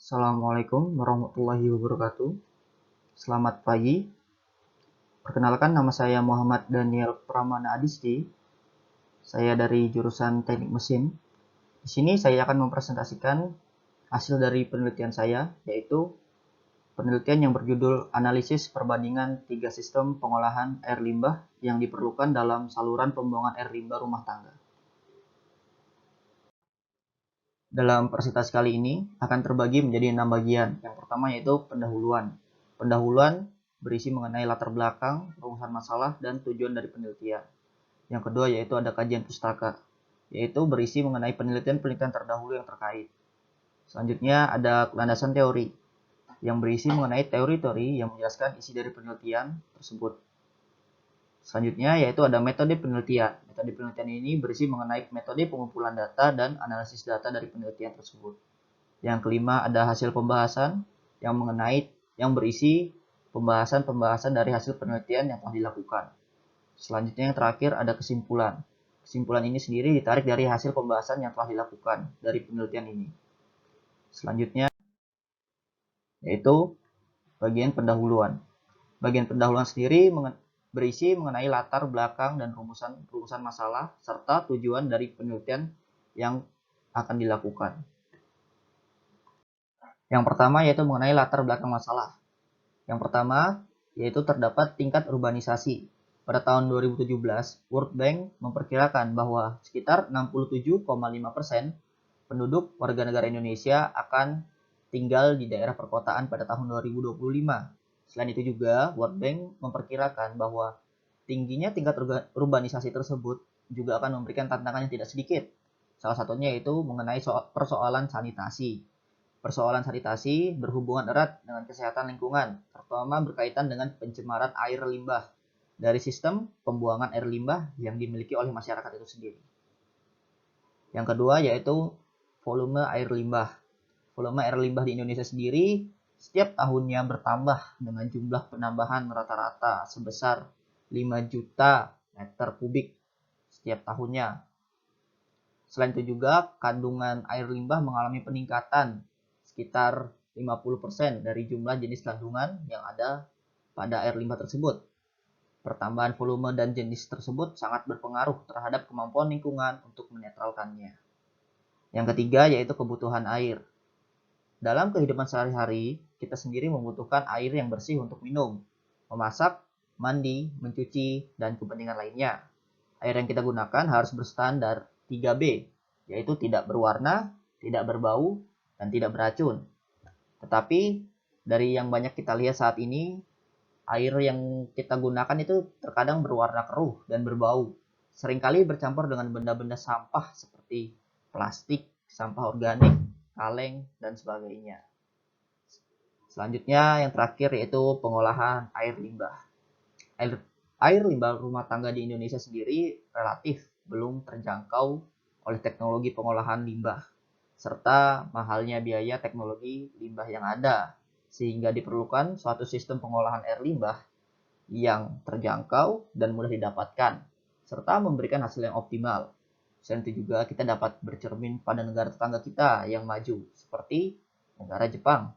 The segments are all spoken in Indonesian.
Assalamualaikum warahmatullahi wabarakatuh. Selamat pagi. Perkenalkan, nama saya Muhammad Daniel Pramana Adisti. Saya dari jurusan Teknik Mesin. Di sini saya akan mempresentasikan hasil dari penelitian saya, yaitu penelitian yang berjudul Analisis Perbandingan 3 Sistem Pengolahan Air Limbah yang diperlukan dalam saluran pembuangan air limbah rumah tangga. Dalam presentasi kali ini akan terbagi menjadi 6 bagian. Yang pertama yaitu pendahuluan. Pendahuluan berisi mengenai latar belakang, rumusan masalah, dan tujuan dari penelitian. Yang kedua yaitu ada kajian pustaka, yaitu berisi mengenai penelitian-penelitian terdahulu yang terkait. Selanjutnya ada landasan teori, yang berisi mengenai teori-teori yang menjelaskan isi dari penelitian tersebut. Selanjutnya yaitu ada metode penelitian. Metode penelitian ini berisi mengenai metode pengumpulan data dan analisis data dari penelitian tersebut. Yang kelima ada hasil pembahasan yang berisi pembahasan dari hasil penelitian yang telah dilakukan. Selanjutnya yang terakhir ada kesimpulan. Kesimpulan ini sendiri ditarik dari hasil pembahasan yang telah dilakukan dari penelitian ini. Selanjutnya yaitu bagian pendahuluan. Bagian pendahuluan sendiri berisi mengenai latar belakang dan rumusan masalah serta tujuan dari penelitian yang akan dilakukan. Yang pertama yaitu mengenai latar belakang masalah. Yang pertama yaitu terdapat tingkat urbanisasi. Pada tahun 2017, World Bank memperkirakan bahwa sekitar 67,5% penduduk warga negara Indonesia akan tinggal di daerah perkotaan pada tahun 2025. Selain itu juga, World Bank memperkirakan bahwa tingginya tingkat urbanisasi tersebut juga akan memberikan tantangan yang tidak sedikit. Salah satunya yaitu mengenai persoalan sanitasi. Persoalan sanitasi berhubungan erat dengan kesehatan lingkungan, terutama berkaitan dengan pencemaran air limbah dari sistem pembuangan air limbah yang dimiliki oleh masyarakat itu sendiri. Yang kedua yaitu volume air limbah. Volume air limbah di Indonesia sendiri setiap tahunnya bertambah dengan jumlah penambahan rata-rata sebesar 5 juta meter kubik setiap tahunnya. Selain itu juga kandungan air limbah mengalami peningkatan sekitar 50% dari jumlah jenis kandungan yang ada pada air limbah tersebut. Pertambahan volume dan jenis tersebut sangat berpengaruh terhadap kemampuan lingkungan untuk menetralkannya. Yang ketiga yaitu kebutuhan air. Dalam kehidupan sehari-hari, kita sendiri membutuhkan air yang bersih untuk minum, memasak, mandi, mencuci, dan kepentingan lainnya. Air yang kita gunakan harus berstandar 3B, yaitu tidak berwarna, tidak berbau, dan tidak beracun. Tetapi dari yang banyak kita lihat saat ini, air yang kita gunakan itu terkadang berwarna keruh dan berbau. Seringkali bercampur dengan benda-benda sampah seperti plastik, sampah organik, kaleng, dan sebagainya. Selanjutnya yang terakhir yaitu pengolahan air limbah. Air limbah rumah tangga di Indonesia sendiri relatif belum terjangkau oleh teknologi pengolahan limbah, serta mahalnya biaya teknologi limbah yang ada, sehingga diperlukan suatu sistem pengolahan air limbah yang terjangkau dan mudah didapatkan, serta memberikan hasil yang optimal. Selain itu juga kita dapat bercermin pada negara tetangga kita yang maju, seperti negara Jepang.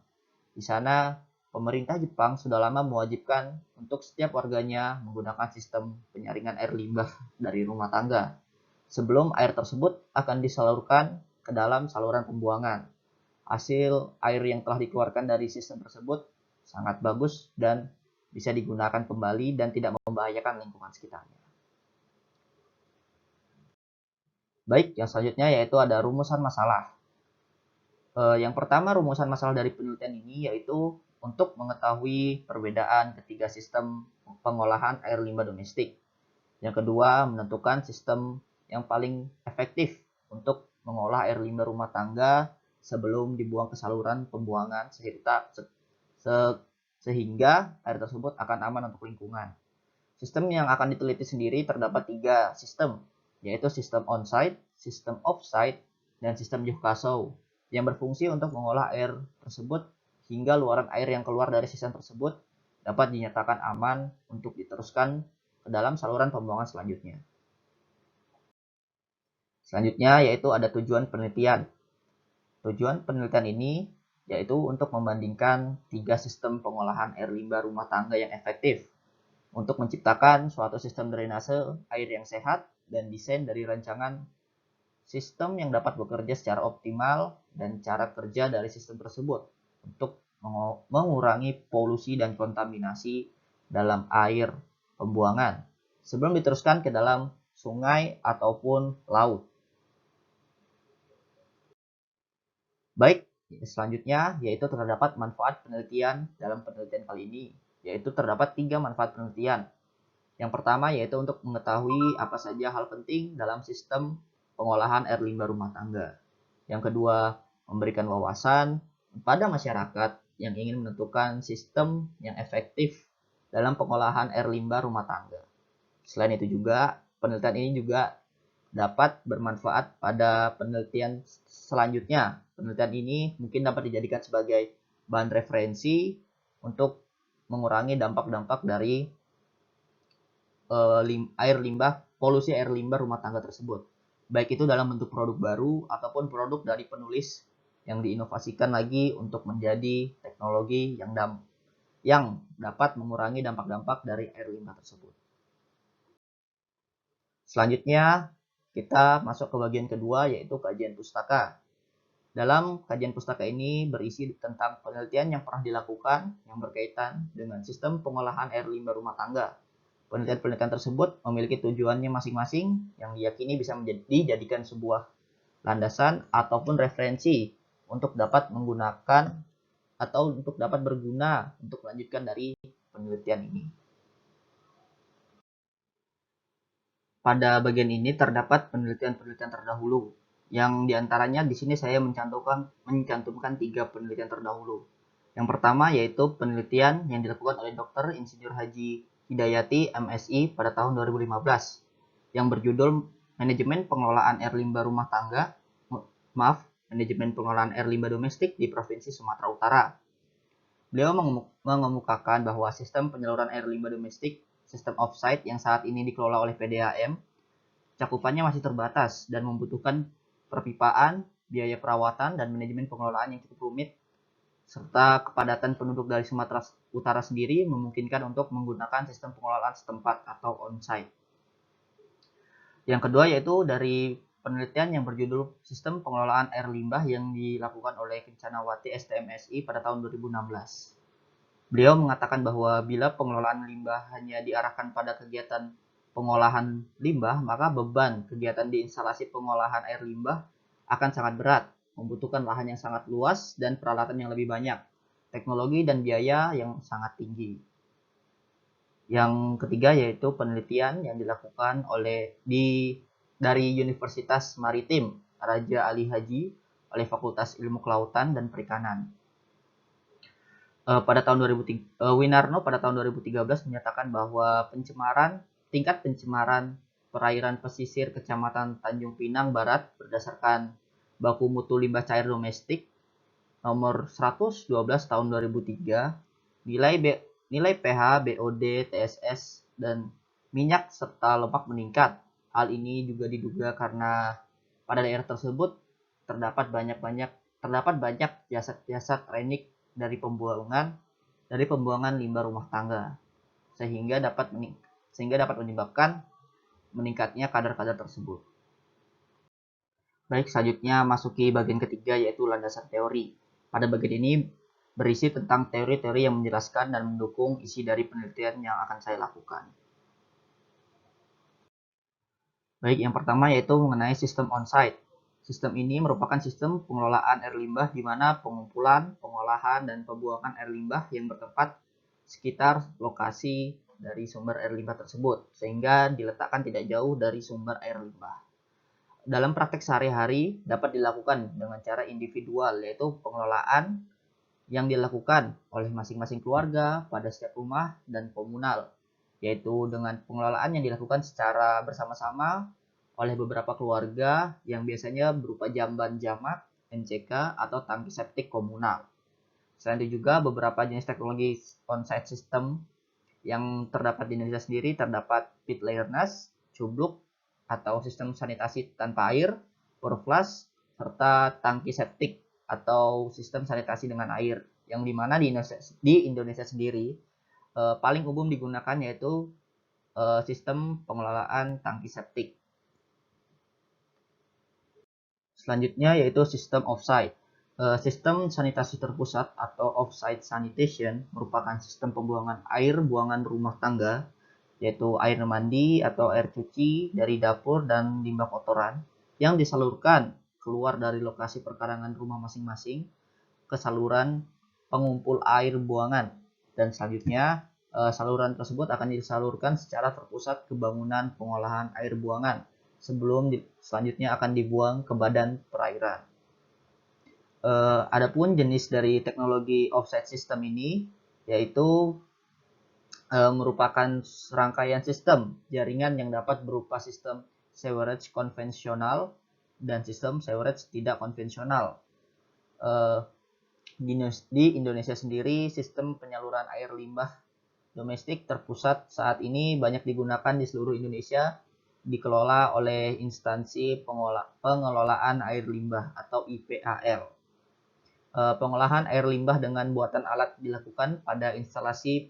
Di sana pemerintah Jepang sudah lama mewajibkan untuk setiap warganya menggunakan sistem penyaringan air limbah dari rumah tangga sebelum air tersebut akan disalurkan ke dalam saluran pembuangan. Hasil air yang telah dikeluarkan dari sistem tersebut sangat bagus dan bisa digunakan kembali dan tidak membahayakan lingkungan sekitarnya. Baik, yang selanjutnya yaitu ada rumusan masalah. Yang pertama rumusan masalah dari penelitian ini yaitu untuk mengetahui perbedaan ketiga sistem pengolahan air limbah domestik. Yang kedua, menentukan sistem yang paling efektif untuk mengolah air limbah rumah tangga sebelum dibuang ke saluran pembuangan sehingga air tersebut akan aman untuk lingkungan. Sistem yang akan diteliti sendiri terdapat 3 sistem, yaitu sistem on-site, sistem off-site, dan sistem Yuhkasou yang berfungsi untuk mengolah air tersebut hingga luaran air yang keluar dari sistem tersebut dapat dinyatakan aman untuk diteruskan ke dalam saluran pembuangan selanjutnya. Selanjutnya yaitu ada tujuan penelitian. Tujuan penelitian ini yaitu untuk membandingkan 3 sistem pengolahan air limbah rumah tangga yang efektif untuk menciptakan suatu sistem drainase air yang sehat dan desain dari rancangan sistem yang dapat bekerja secara optimal dan cara kerja dari sistem tersebut untuk mengurangi polusi dan kontaminasi dalam air pembuangan sebelum diteruskan ke dalam sungai ataupun laut. Baik, selanjutnya yaitu terdapat manfaat penelitian dalam penelitian kali ini, yaitu terdapat 3 manfaat penelitian. Yang pertama yaitu untuk mengetahui apa saja hal penting dalam sistem pengolahan air limbah rumah tangga. Yang kedua, memberikan wawasan pada masyarakat yang ingin menentukan sistem yang efektif dalam pengolahan air limbah rumah tangga. Selain itu juga, penelitian ini juga dapat bermanfaat pada penelitian selanjutnya. Penelitian ini mungkin dapat dijadikan sebagai bahan referensi untuk mengurangi dampak-dampak dari polusi air limbah rumah tangga tersebut. Baik itu dalam bentuk produk baru ataupun produk dari penulis yang diinovasikan lagi untuk menjadi teknologi yang dapat mengurangi dampak-dampak dari air limbah tersebut. Selanjutnya, kita masuk ke bagian kedua yaitu kajian pustaka. Dalam kajian pustaka ini berisi tentang penelitian yang pernah dilakukan yang berkaitan dengan sistem pengolahan air limbah rumah tangga. Penelitian-penelitian tersebut memiliki tujuannya masing-masing yang diyakini bisa dijadikan sebuah landasan ataupun referensi untuk dapat menggunakan atau untuk dapat berguna untuk melanjutkan dari penelitian ini. Pada bagian ini terdapat penelitian-penelitian terdahulu, yang diantaranya di sini saya mencantumkan 3 penelitian terdahulu. Yang pertama yaitu penelitian yang dilakukan oleh Dr. Insinyur Haji Hidayati MSI pada tahun 2015 yang berjudul Manajemen Pengelolaan Air Limbah Rumah Tangga, Manajemen Pengelolaan Air Limbah Domestik di Provinsi Sumatera Utara. Beliau mengemukakan bahwa sistem penyaluran air limbah domestik, sistem offsite yang saat ini dikelola oleh PDAM, cakupannya masih terbatas dan membutuhkan perpipaan, biaya perawatan, dan manajemen pengelolaan yang cukup rumit, serta kepadatan penduduk dari Sumatera Utara sendiri memungkinkan untuk menggunakan sistem pengelolaan setempat atau on-site. Yang kedua yaitu dari penelitian yang berjudul Sistem Pengelolaan Air Limbah yang dilakukan oleh Kencanawati STMSI pada tahun 2016. Beliau mengatakan bahwa bila pengelolaan limbah hanya diarahkan pada kegiatan pengolahan limbah, maka beban kegiatan di instalasi pengolahan air limbah akan sangat berat, membutuhkan lahan yang sangat luas dan peralatan yang lebih banyak, teknologi dan biaya yang sangat tinggi. Yang ketiga yaitu penelitian yang dilakukan dari Universitas Maritim Raja Ali Haji oleh Fakultas Ilmu Kelautan dan Perikanan. Winarno pada tahun 2013 menyatakan bahwa tingkat pencemaran perairan pesisir Kecamatan Tanjung Pinang Barat berdasarkan baku mutu limbah cair domestik nomor 112 tahun 2003, nilai pH, BOD, TSS, dan minyak serta lemak meningkat. Hal ini juga diduga karena pada daerah tersebut terdapat banyak jasad-jasad renik dari pembuangan limbah rumah tangga, sehingga dapat menyebabkan meningkatnya kadar-kadar tersebut. Baik, selanjutnya masuki bagian ketiga yaitu landasan teori. Pada bagian ini berisi tentang teori-teori yang menjelaskan dan mendukung isi dari penelitian yang akan saya lakukan. Baik, yang pertama yaitu mengenai sistem on-site. Sistem ini merupakan sistem pengelolaan air limbah di mana pengumpulan, pengolahan, dan pembuangan air limbah yang bertempat sekitar lokasi dari sumber air limbah tersebut, sehingga diletakkan tidak jauh dari sumber air limbah. Dalam praktek sehari-hari dapat dilakukan dengan cara individual, yaitu pengelolaan yang dilakukan oleh masing-masing keluarga pada setiap rumah dan komunal, yaitu dengan pengelolaan yang dilakukan secara bersama-sama oleh beberapa keluarga yang biasanya berupa jamban jamak, MCK, atau tangki septik komunal. Selain itu juga beberapa jenis teknologi on-site system yang terdapat di Indonesia sendiri terdapat pit layerness, cubluk, atau sistem sanitasi tanpa air, purflush, serta tangki septik atau sistem sanitasi dengan air, yang dimana di Indonesia sendiri paling umum digunakan yaitu sistem pengelolaan tangki septik. Selanjutnya yaitu sistem offsite. Sistem sanitasi terpusat atau offsite sanitation merupakan sistem pembuangan air buangan rumah tangga, yaitu air mandi atau air cuci dari dapur dan limbah kotoran yang disalurkan keluar dari lokasi perkarangan rumah masing-masing ke saluran pengumpul air buangan, dan selanjutnya saluran tersebut akan disalurkan secara terpusat ke bangunan pengolahan air buangan sebelum selanjutnya akan dibuang ke badan perairan. Adapun jenis dari teknologi offsite system ini yaitu merupakan rangkaian sistem jaringan yang dapat berupa sistem sewerage konvensional dan sistem sewerage tidak konvensional. Di Indonesia sendiri, sistem penyaluran air limbah domestik terpusat saat ini banyak digunakan di seluruh Indonesia, dikelola oleh instansi pengelolaan air limbah atau IPAL. Pengolahan air limbah dengan buatan alat dilakukan pada instalasi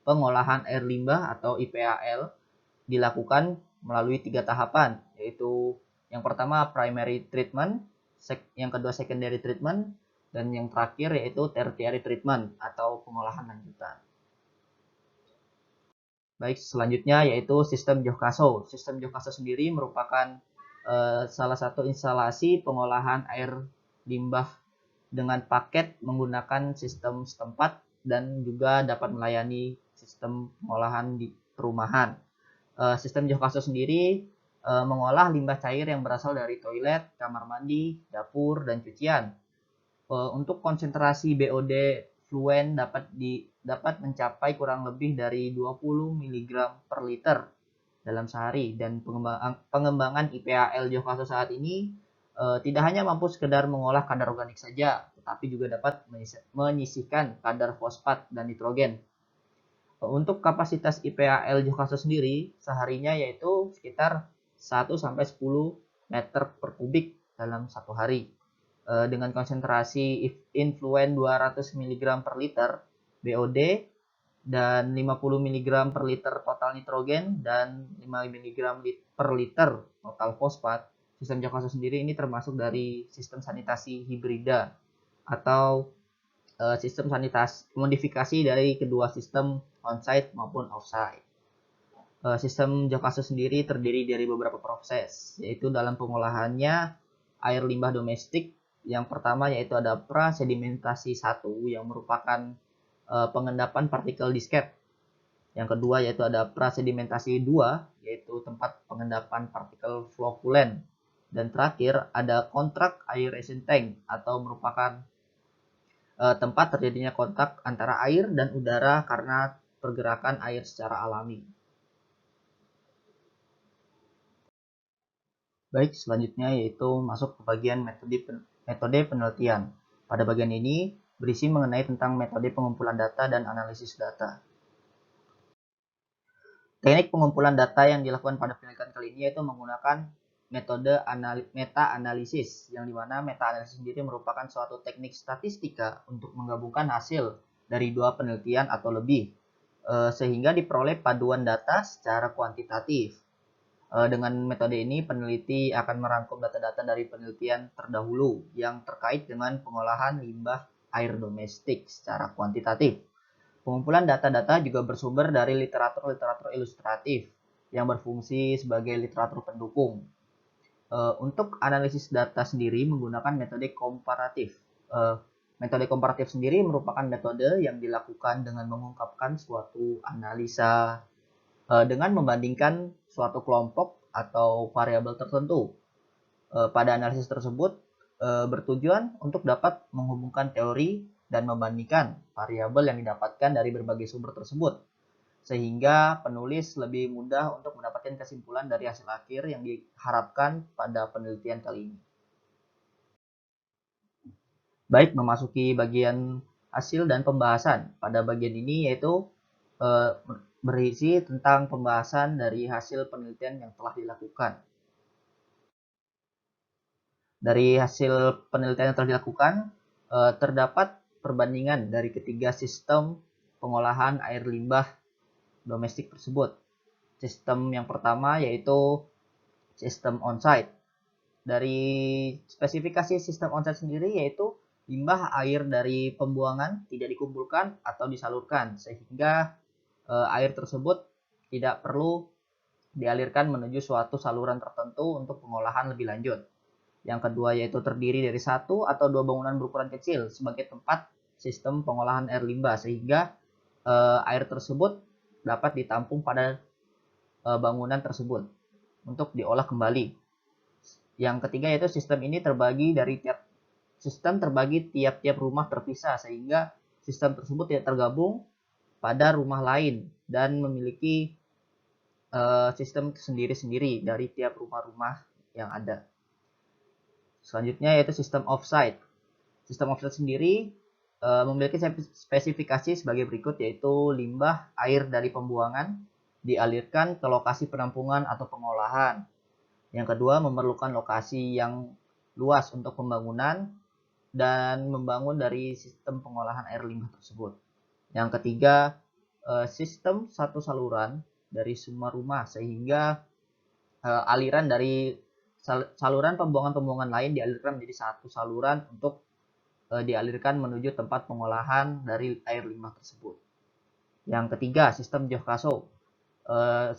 pengolahan air limbah atau IPAL dilakukan melalui 3 tahapan, yaitu yang pertama primary treatment, yang kedua secondary treatment, dan yang terakhir yaitu tertiary treatment atau pengolahan lanjutan. Baik, selanjutnya yaitu sistem Johkaso. Sistem Johkaso sendiri merupakan salah satu instalasi pengolahan air limbah dengan paket menggunakan sistem setempat dan juga dapat melayani sistem pengolahan di perumahan. Sistem Johkaso sendiri mengolah limbah cair yang berasal dari toilet, kamar mandi, dapur, dan cucian. Untuk konsentrasi BOD fluen dapat mencapai kurang lebih dari 20 mg per liter dalam sehari, dan pengembangan IPAL Johkaso saat ini tidak hanya mampu sekedar mengolah kadar organik saja, tetapi juga dapat menyisihkan kadar fosfat dan nitrogen. Untuk kapasitas IPAL Johkaso sendiri seharinya yaitu sekitar 1-10 meter per kubik dalam satu hari. Dengan konsentrasi influen 200 mg per liter BOD dan 50 mg per liter total nitrogen dan 5 mg per liter total fosfat. Sistem Johkaso sendiri ini termasuk dari sistem sanitasi hibrida atau sistem sanitasi modifikasi dari kedua sistem onsite maupun offsite. Sistem Johkaso sendiri terdiri dari beberapa proses, yaitu dalam pengolahannya air limbah domestik. Yang pertama yaitu ada prasedimentasi 1 yang merupakan pengendapan partikel disket. Yang kedua yaitu ada prasedimentasi 2 yaitu tempat pengendapan partikel flocculant. Dan terakhir ada kontrak aeration tank atau merupakan tempat terjadinya kontak antara air dan udara karena pergerakan air secara alami. Baik, selanjutnya yaitu masuk ke bagian metode penelitian. Pada bagian ini berisi mengenai tentang metode pengumpulan data dan analisis data. Teknik pengumpulan data yang dilakukan pada penelitian kali ini yaitu menggunakan metode meta-analisis, yang dimana meta-analisis sendiri merupakan suatu teknik statistika untuk menggabungkan hasil dari 2 penelitian atau lebih, sehingga diperoleh paduan data secara kuantitatif. Dengan metode ini, peneliti akan merangkum data-data dari penelitian terdahulu yang terkait dengan pengolahan limbah air domestik secara kuantitatif. Pengumpulan data-data juga bersumber dari literatur-literatur ilustratif yang berfungsi sebagai literatur pendukung. Untuk analisis data sendiri menggunakan metode komparatif. Metode komparatif sendiri merupakan metode yang dilakukan dengan mengungkapkan suatu analisa dengan membandingkan suatu kelompok atau variabel tertentu. Pada analisis tersebut bertujuan untuk dapat menghubungkan teori dan membandingkan variabel yang didapatkan dari berbagai sumber tersebut, sehingga penulis lebih mudah untuk mendapatkan kesimpulan dari hasil akhir yang diharapkan pada penelitian kali ini. Baik, memasuki bagian hasil dan pembahasan. Pada bagian ini yaitu berisi tentang pembahasan dari hasil penelitian yang telah dilakukan. Dari hasil penelitian yang telah dilakukan, terdapat perbandingan dari ketiga sistem pengolahan air limbah domestik tersebut. Sistem yang pertama yaitu sistem on-site. Dari spesifikasi sistem on-site sendiri yaitu limbah air dari pembuangan tidak dikumpulkan atau disalurkan, sehingga air tersebut tidak perlu dialirkan menuju suatu saluran tertentu untuk pengolahan lebih lanjut. Yang kedua yaitu terdiri dari satu atau dua bangunan berukuran kecil sebagai tempat sistem pengolahan air limbah, sehingga air tersebut dapat ditampung pada bangunan tersebut untuk diolah kembali. Yang ketiga yaitu sistem ini terbagi tiap-tiap rumah terpisah, sehingga sistem tersebut tidak tergabung pada rumah lain dan memiliki sistem sendiri-sendiri dari tiap rumah-rumah yang ada. Selanjutnya yaitu sistem offsite. Sistem offsite sendiri memiliki spesifikasi sebagai berikut, yaitu limbah air dari pembuangan dialirkan ke lokasi penampungan atau pengolahan. Yang kedua, memerlukan lokasi yang luas untuk pembangunan dan membangun dari sistem pengolahan air limbah tersebut. Yang ketiga, sistem satu saluran dari semua rumah, sehingga aliran dari saluran pembuangan lain dialirkan menjadi satu saluran untuk dialirkan menuju tempat pengolahan dari air limbah tersebut. Yang ketiga, sistem Johkaso.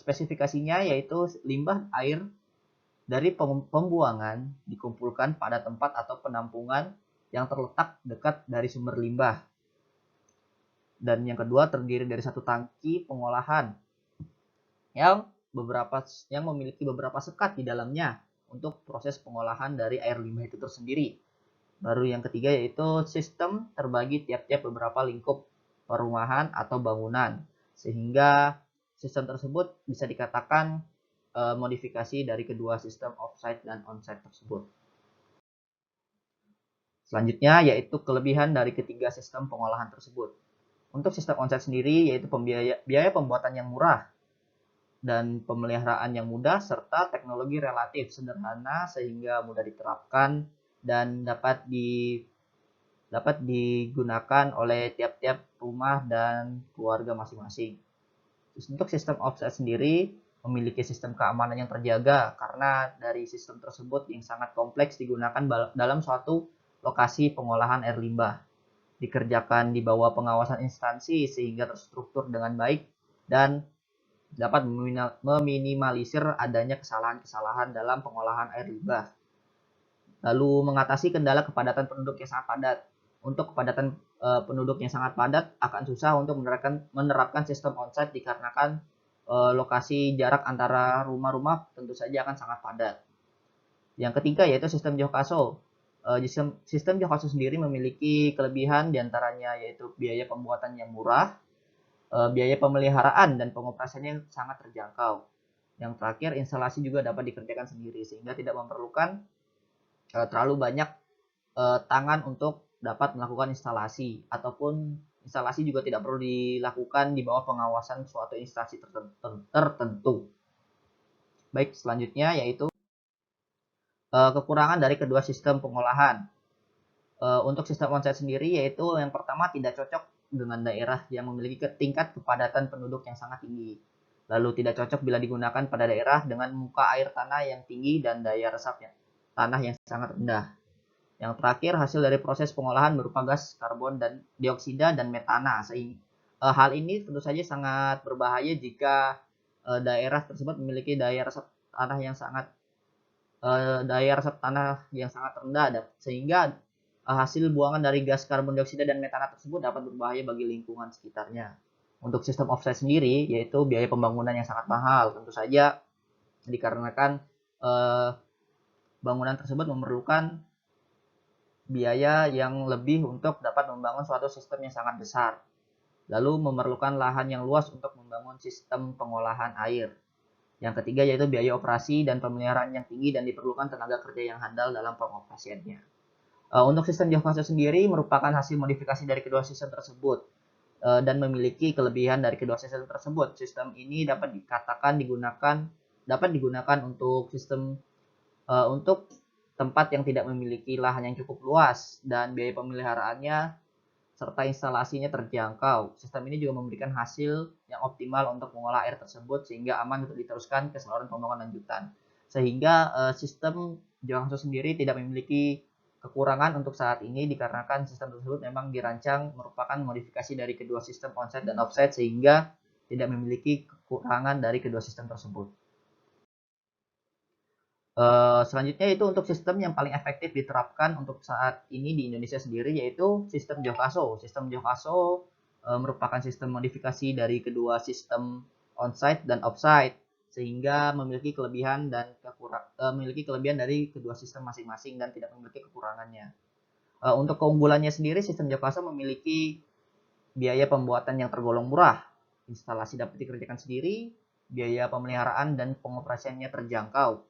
Spesifikasinya yaitu limbah air dari pembuangan dikumpulkan pada tempat atau penampungan yang terletak dekat dari sumber limbah. Dan yang kedua, terdiri dari satu tangki pengolahan yang memiliki beberapa sekat di dalamnya untuk proses pengolahan dari air limbah itu tersendiri. Baru yang ketiga yaitu sistem terbagi tiap-tiap beberapa lingkup perumahan atau bangunan, sehingga sistem tersebut bisa dikatakan modifikasi dari kedua sistem offsite dan onsite tersebut. Selanjutnya yaitu kelebihan dari ketiga sistem pengolahan tersebut. Untuk sistem onsite sendiri yaitu biaya pembuatan yang murah dan pemeliharaan yang mudah, serta teknologi relatif sederhana sehingga mudah diterapkan dan dapat digunakan oleh tiap-tiap rumah dan keluarga masing-masing. Untuk sistem offsite sendiri memiliki sistem keamanan yang terjaga karena dari sistem tersebut yang sangat kompleks digunakan dalam suatu lokasi pengolahan air limbah. Dikerjakan di bawah pengawasan instansi sehingga terstruktur dengan baik dan dapat meminimalisir adanya kesalahan-kesalahan dalam pengolahan air limbah. Lalu mengatasi kendala kepadatan penduduk yang sangat padat. Untuk kepadatan penduduk yang sangat padat akan susah untuk menerapkan sistem onsite dikarenakan lokasi jarak antara rumah-rumah tentu saja akan sangat padat. Yang ketiga yaitu sistem Johkaso. Sistem Johkaso sendiri memiliki kelebihan diantaranya yaitu biaya pembuatan yang murah, biaya pemeliharaan dan pengoperasiannya yang sangat terjangkau. Yang terakhir, instalasi juga dapat dikerjakan sendiri sehingga tidak memerlukan terlalu banyak tangan untuk dapat melakukan instalasi, ataupun instalasi juga tidak perlu dilakukan di bawah pengawasan suatu instansi tertentu. Baik, selanjutnya yaitu kekurangan dari kedua sistem pengolahan. Untuk sistem onsite sendiri yaitu yang pertama tidak cocok dengan daerah yang memiliki tingkat kepadatan penduduk yang sangat tinggi. Lalu tidak cocok bila digunakan pada daerah dengan muka air tanah yang tinggi dan daya resapnya tanah yang sangat rendah. Yang terakhir, hasil dari proses pengolahan berupa gas karbon dan dioksida dan metana. Hal ini tentu saja sangat berbahaya jika daerah tersebut memiliki daya resap tanah yang sangat rendah, sehingga hasil buangan dari gas karbon dioksida dan metana tersebut dapat berbahaya bagi lingkungan sekitarnya. Untuk sistem offsite sendiri, yaitu biaya pembangunan yang sangat mahal, tentu saja dikarenakan bangunan tersebut memerlukan biaya yang lebih untuk dapat membangun suatu sistem yang sangat besar. Lalu memerlukan lahan yang luas untuk membangun sistem pengolahan air. Yang ketiga yaitu biaya operasi dan pemeliharaan yang tinggi dan diperlukan tenaga kerja yang handal dalam pengoperasiannya. Untuk sistem Johkaso sendiri merupakan hasil modifikasi dari kedua sistem tersebut dan memiliki kelebihan dari kedua sistem tersebut. Sistem ini dapat digunakan untuk sistem untuk tempat yang tidak memiliki lahan yang cukup luas dan biaya pemeliharaannya serta instalasinya terjangkau. Sistem ini juga memberikan hasil yang optimal untuk mengolah air tersebut sehingga aman untuk diteruskan ke saluran pembuangan lanjutan. Sehingga sistem Johansson sendiri tidak memiliki kekurangan untuk saat ini dikarenakan sistem tersebut memang dirancang merupakan modifikasi dari kedua sistem onsite dan offsite sehingga tidak memiliki kekurangan dari kedua sistem tersebut. Selanjutnya itu untuk sistem yang paling efektif diterapkan untuk saat ini di Indonesia sendiri yaitu sistem Jokaso. Sistem Jokaso merupakan sistem modifikasi dari kedua sistem onsite dan offsite sehingga memiliki kelebihan dan memiliki kelebihan dari kedua sistem masing-masing dan tidak memiliki kekurangannya. Untuk keunggulannya sendiri sistem Jokaso memiliki biaya pembuatan yang tergolong murah. Instalasi dapat dikerjakan sendiri, biaya pemeliharaan dan pengoperasiannya terjangkau.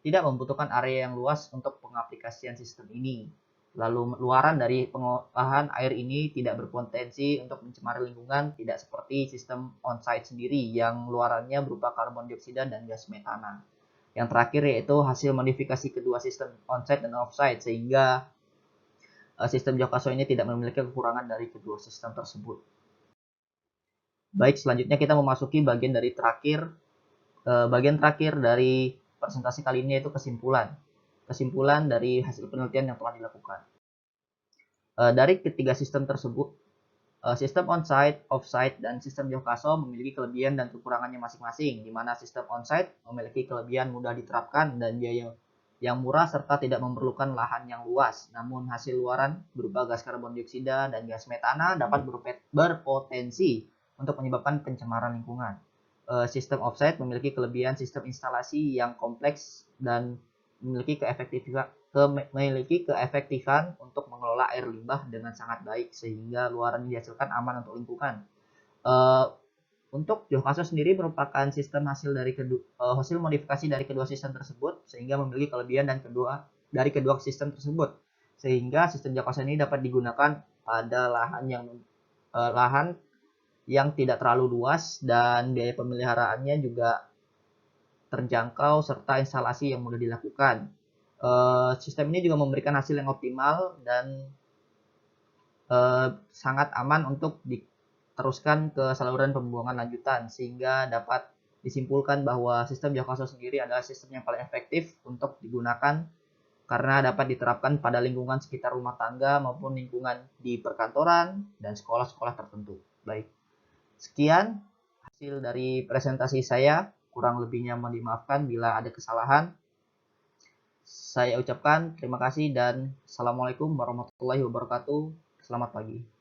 Tidak membutuhkan area yang luas untuk pengaplikasian sistem ini. Lalu luaran dari pengolahan air ini tidak berpotensi untuk mencemari lingkungan, tidak seperti sistem on-site sendiri yang luarannya berupa karbon dioksida dan gas metana. Yang terakhir yaitu hasil modifikasi kedua sistem on-site dan off-site sehingga sistem Jokaso ini tidak memiliki kekurangan dari kedua sistem tersebut. Baik, selanjutnya kita memasuki bagian terakhir dari presentasi kali ini yaitu kesimpulan dari hasil penelitian yang telah dilakukan. Dari ketiga sistem tersebut, sistem on-site, off-site, dan sistem Jokaso memiliki kelebihan dan kekurangannya masing-masing, di mana sistem on-site memiliki kelebihan mudah diterapkan dan biaya yang murah serta tidak memerlukan lahan yang luas. Namun hasil luaran berupa gas karbon dioksida dan gas metana dapat berpotensi untuk menyebabkan pencemaran lingkungan. Sistem offsite memiliki kelebihan sistem instalasi yang kompleks dan memiliki keefektifan untuk mengelola air limbah dengan sangat baik sehingga luaran yang dihasilkan aman untuk lingkungan. Untuk Jokaso sendiri merupakan sistem hasil modifikasi dari kedua sistem tersebut sehingga memiliki kelebihan dari kedua sistem tersebut sehingga sistem Jokaso ini dapat digunakan pada lahan yang tidak terlalu luas dan biaya pemeliharaannya juga terjangkau serta instalasi yang mudah dilakukan. Sistem ini juga memberikan hasil yang optimal dan sangat aman untuk diteruskan ke saluran pembuangan lanjutan sehingga dapat disimpulkan bahwa sistem Jokaso sendiri adalah sistem yang paling efektif untuk digunakan karena dapat diterapkan pada lingkungan sekitar rumah tangga maupun lingkungan di perkantoran dan sekolah-sekolah tertentu. Baik. Sekian hasil dari presentasi saya, kurang lebihnya mohon dimaafkan bila ada kesalahan. Saya ucapkan terima kasih dan Assalamualaikum warahmatullahi wabarakatuh. Selamat pagi.